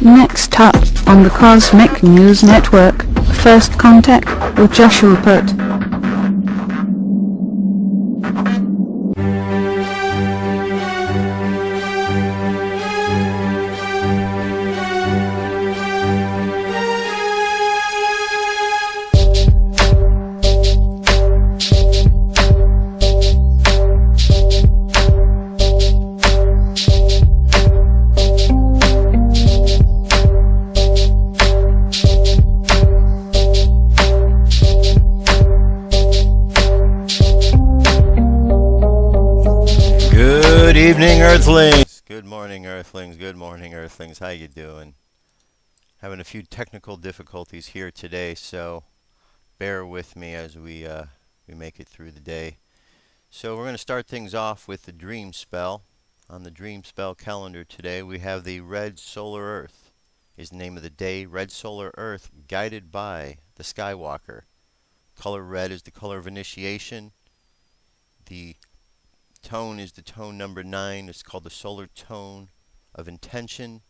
Next up on the Cosmic News Network, First Contact with Joshua Pert. Earthlings. Good morning, Earthlings. Good morning, Earthlings. How you doing? Having a few technical difficulties here today, so bear with me as we make it through the day. So we're going to start things off with the dream spell. On the dream spell calendar today, we have the Red Solar Earth. Is the name of the day. Red Solar Earth, guided by the Skywalker. Color red is the color of initiation. The tone is the tone number 9. It's called the solar tone of intention.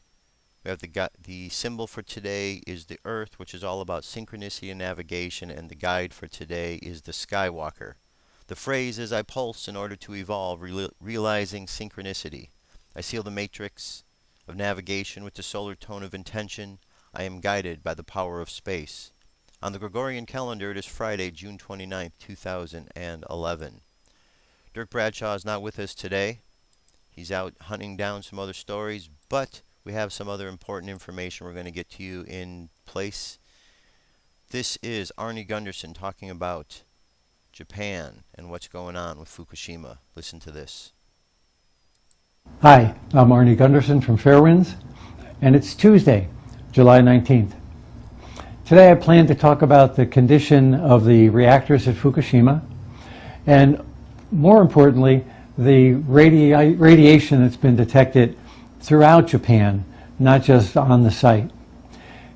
We have the symbol for today is the Earth, which is all about synchronicity and navigation, and the guide for today is the Skywalker. The phrase is, I pulse in order to evolve, realizing synchronicity. I seal the matrix of navigation with the solar tone of intention. I am guided by the power of space. On the Gregorian calendar, it is Friday, June 29th, 2011. Dirk Bradshaw is not with us today. He's out hunting down some other stories, but we have some other important information we're going to get to you in place. This is Arnie Gunderson talking about Japan and what's going on with Fukushima. Listen to this. Hi, I'm Arnie Gunderson from Fairwinds, and it's Tuesday, July 19th. Today I plan to talk about the condition of the reactors at Fukushima, and more importantly, the radiation that's been detected throughout Japan, not just on the site.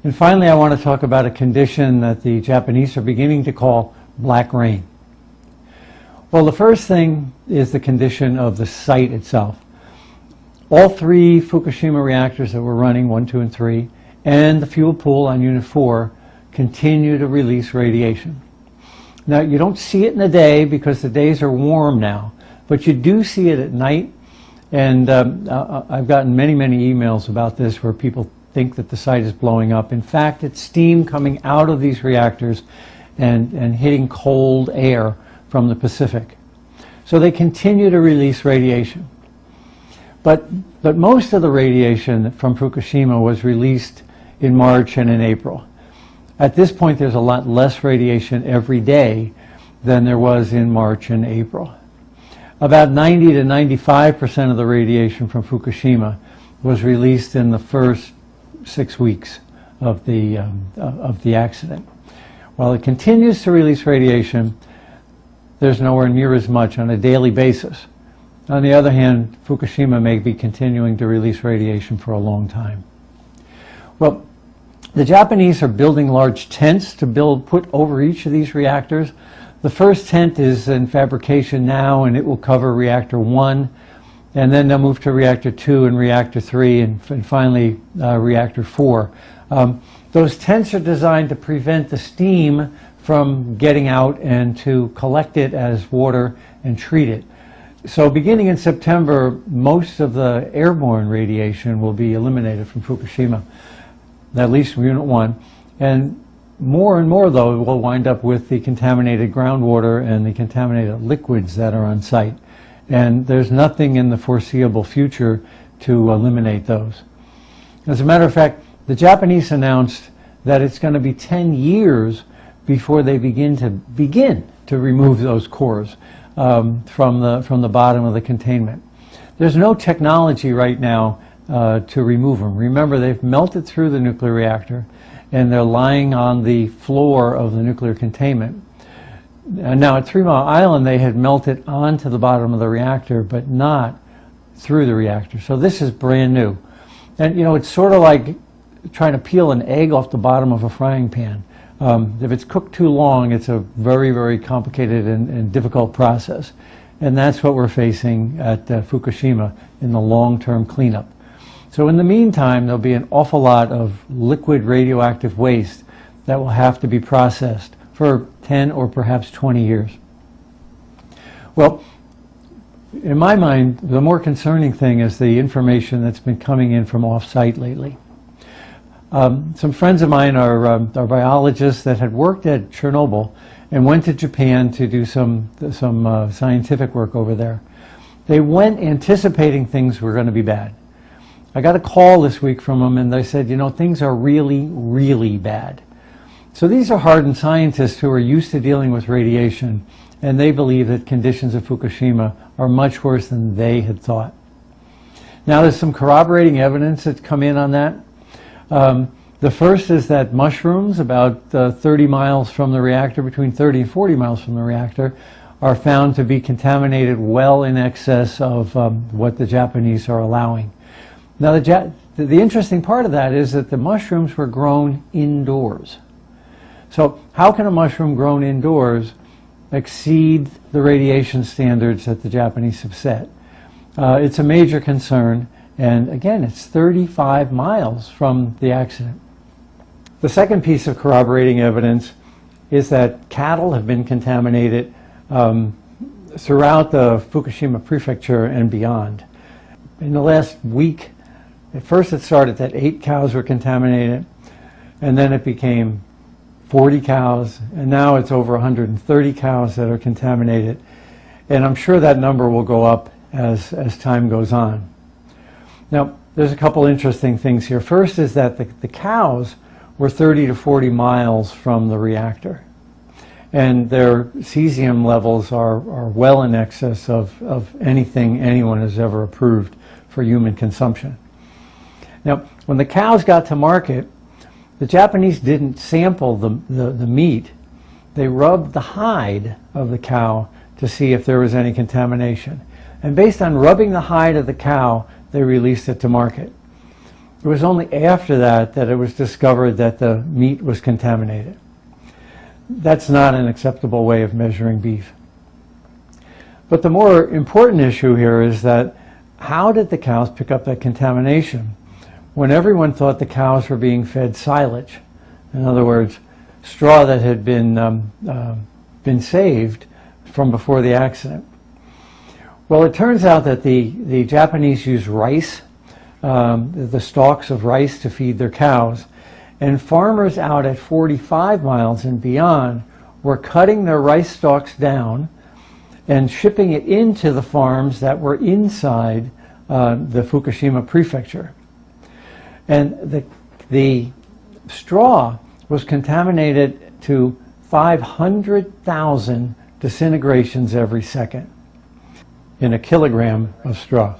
And finally, I want to talk about a condition that the Japanese are beginning to call black rain. Well, the first thing is the condition of the site itself. All 3 Fukushima reactors that were running, 1, 2, and 3, and the fuel pool on Unit 4 continue to release radiation. Now, you don't see it in the day because the days are warm now, but you do see it at night. And I've gotten many, many emails about this where people think that the site is blowing up. In fact, it's steam coming out of these reactors and hitting cold air from the Pacific. So they continue to release radiation. But most of the radiation from Fukushima was released in March and in April. At this point, there's a lot less radiation every day than there was in March and April. About 90 to 95% of the radiation from Fukushima was released in the first 6 weeks of the accident. While it continues to release radiation, there's nowhere near as much on a daily basis. On the other hand, Fukushima may be continuing to release radiation for a long time. Well, the Japanese are building large tents to put over each of these reactors. The first tent is in fabrication now, and it will cover reactor 1, and then they'll move to reactor 2 and reactor 3, and finally reactor 4. Those tents are designed to prevent the steam from getting out and to collect it as water and treat it. So beginning in September, most of the airborne radiation will be eliminated from Fukushima, at least from Unit 1. And more, though, will wind up with the contaminated groundwater and the contaminated liquids that are on site. And there's nothing in the foreseeable future to eliminate those. As a matter of fact, the Japanese announced that it's going to be 10 years before they begin to remove those cores from the bottom of the containment. There's no technology right now to remove them. Remember, they've melted through the nuclear reactor and they're lying on the floor of the nuclear containment. And now at 3 Mile Island, they had melted onto the bottom of the reactor, but not through the reactor. So this is brand new. And you know, it's sort of like trying to peel an egg off the bottom of a frying pan. If it's cooked too long, it's a very, very complicated and difficult process. And that's what we're facing at Fukushima in the long-term cleanup. So in the meantime, there'll be an awful lot of liquid radioactive waste that will have to be processed for 10 or perhaps 20 years. Well, in my mind, the more concerning thing is the information that's been coming in from off-site lately. Some friends of mine are biologists that had worked at Chernobyl and went to Japan to do some scientific work over there. They went anticipating things were going to be bad. I got a call this week from them and they said, you know, things are really, really bad. So these are hardened scientists who are used to dealing with radiation, and they believe that conditions at Fukushima are much worse than they had thought. Now there's some corroborating evidence that's come in on that. The first is that mushrooms about 30 miles from the reactor, between 30 and 40 miles from the reactor, are found to be contaminated well in excess of what the Japanese are allowing. Now the interesting part of that is that the mushrooms were grown indoors. So how can a mushroom grown indoors exceed the radiation standards that the Japanese have set? It's a major concern, and again, it's 35 miles from the accident. The second piece of corroborating evidence is that cattle have been contaminated throughout the Fukushima prefecture and beyond. In the last week, at first it started that 8 cows were contaminated, and then it became 40 cows, and now it's over 130 cows that are contaminated. And I'm sure that number will go up as time goes on. Now, there's a couple interesting things here. First is that the cows were 30 to 40 miles from the reactor, and their cesium levels are well in excess of anything anyone has ever approved for human consumption. Now, when the cows got to market, the Japanese didn't sample the meat. They rubbed the hide of the cow to see if there was any contamination. And based on rubbing the hide of the cow, they released it to market. It was only after that that it was discovered that the meat was contaminated. That's not an acceptable way of measuring beef. But the more important issue here is that how did the cows pick up that contamination when everyone thought the cows were being fed silage? In other words, straw that had been saved from before the accident. Well, it turns out that the Japanese use rice, the stalks of rice, to feed their cows, and farmers out at 45 miles and beyond were cutting their rice stalks down and shipping it into the farms that were inside the Fukushima prefecture. And the straw was contaminated to 500,000 disintegrations every second in a kilogram of straw.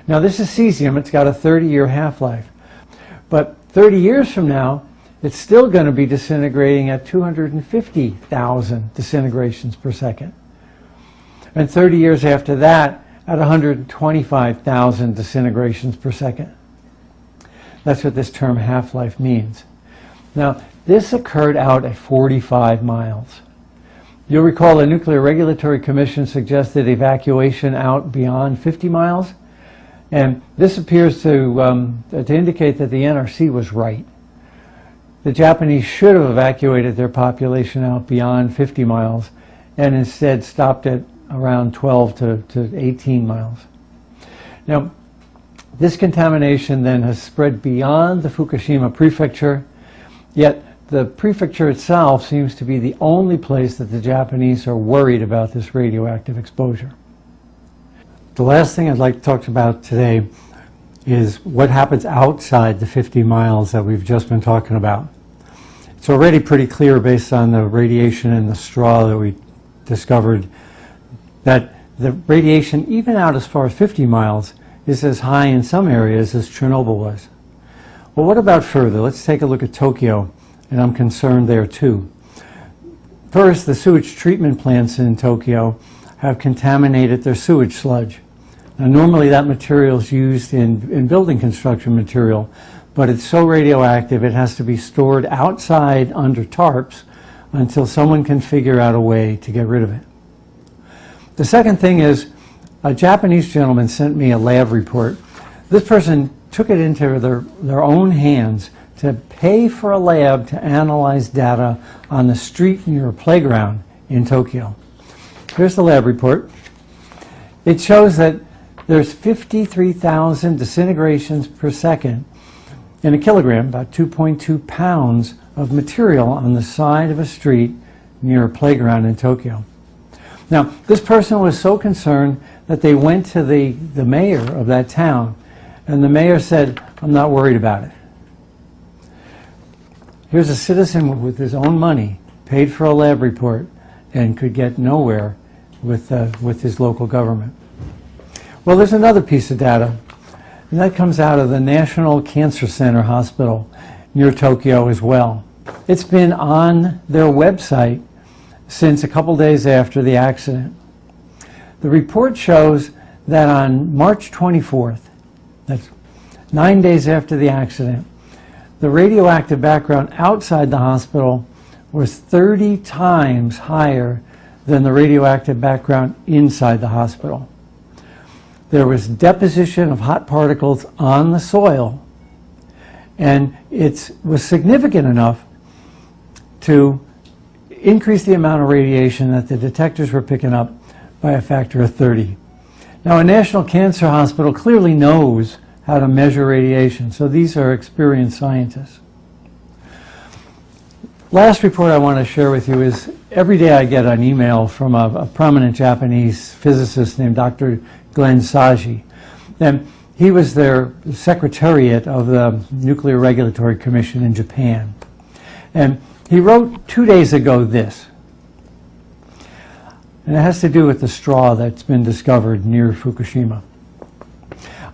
Now this is cesium, it's got a 30-year half-life. But 30 years from now, it's still going to be disintegrating at 250,000 disintegrations per second. And 30 years after that, at 125,000 disintegrations per second. That's what this term half-life means. Now, this occurred out at 45 miles. You'll recall the Nuclear Regulatory Commission suggested evacuation out beyond 50 miles. And this appears to indicate that the NRC was right. The Japanese should have evacuated their population out beyond 50 miles and instead stopped at around 12 to 18 miles. Now, this contamination then has spread beyond the Fukushima prefecture, yet the prefecture itself seems to be the only place that the Japanese are worried about this radioactive exposure. The last thing I'd like to talk about today is what happens outside the 50 miles that we've just been talking about. It's already pretty clear based on the radiation in the straw that we discovered that the radiation, even out as far as 50 miles, is as high in some areas as Chernobyl was. Well, what about further? Let's take a look at Tokyo, and I'm concerned there too. First, the sewage treatment plants in Tokyo have contaminated their sewage sludge. Now, normally that material is used in building construction material, but it's so radioactive it has to be stored outside under tarps until someone can figure out a way to get rid of it. The second thing is, a Japanese gentleman sent me a lab report. This person took it into their own hands to pay for a lab to analyze data on the street near a playground in Tokyo. Here's the lab report. It shows that there's 53,000 disintegrations per second in a kilogram, about 2.2 pounds of material on the side of a street near a playground in Tokyo. Now, this person was so concerned that they went to the mayor of that town, and the mayor said, "I'm not worried about it." Here's a citizen with his own money, paid for a lab report, and could get nowhere with his local government. Well, there's another piece of data, and that comes out of the National Cancer Center Hospital near Tokyo as well. It's been on their website since a couple days after the accident. The report shows that on March 24th, that's 9 days after the accident, the radioactive background outside the hospital was 30 times higher than the radioactive background inside the hospital. There was deposition of hot particles on the soil, and it was significant enough to increase the amount of radiation that the detectors were picking up by a factor of 30. Now, a National Cancer Hospital clearly knows how to measure radiation, so these are experienced scientists. Last report I want to share with you is every day I get an email from a prominent Japanese physicist named Dr. Glenn Saji. And he was their secretariat of the Nuclear Regulatory Commission in Japan. And he wrote 2 days ago this, and it has to do with the straw that's been discovered near Fukushima.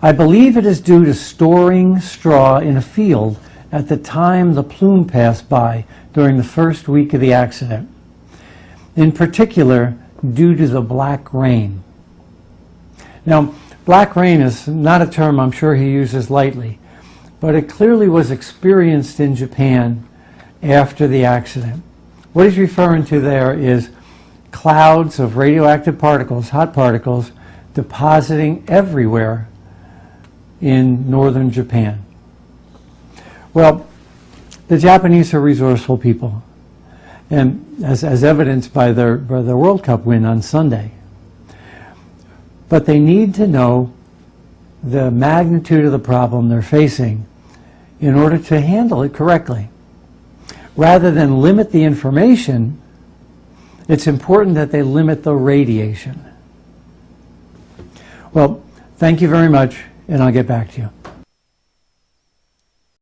"I believe it is due to storing straw in a field at the time the plume passed by during the first week of the accident, in particular due to the black rain." Now, black rain is not a term I'm sure he uses lightly, but it clearly was experienced in Japan after the accident. What he's referring to there is clouds of radioactive particles, hot particles, depositing everywhere in northern Japan. Well, the Japanese are resourceful people, and as evidenced by their World Cup win on Sunday. But they need to know the magnitude of the problem they're facing in order to handle it correctly. Rather than limit the information, it's important that they limit the radiation. Well, thank you very much, and I'll get back to you.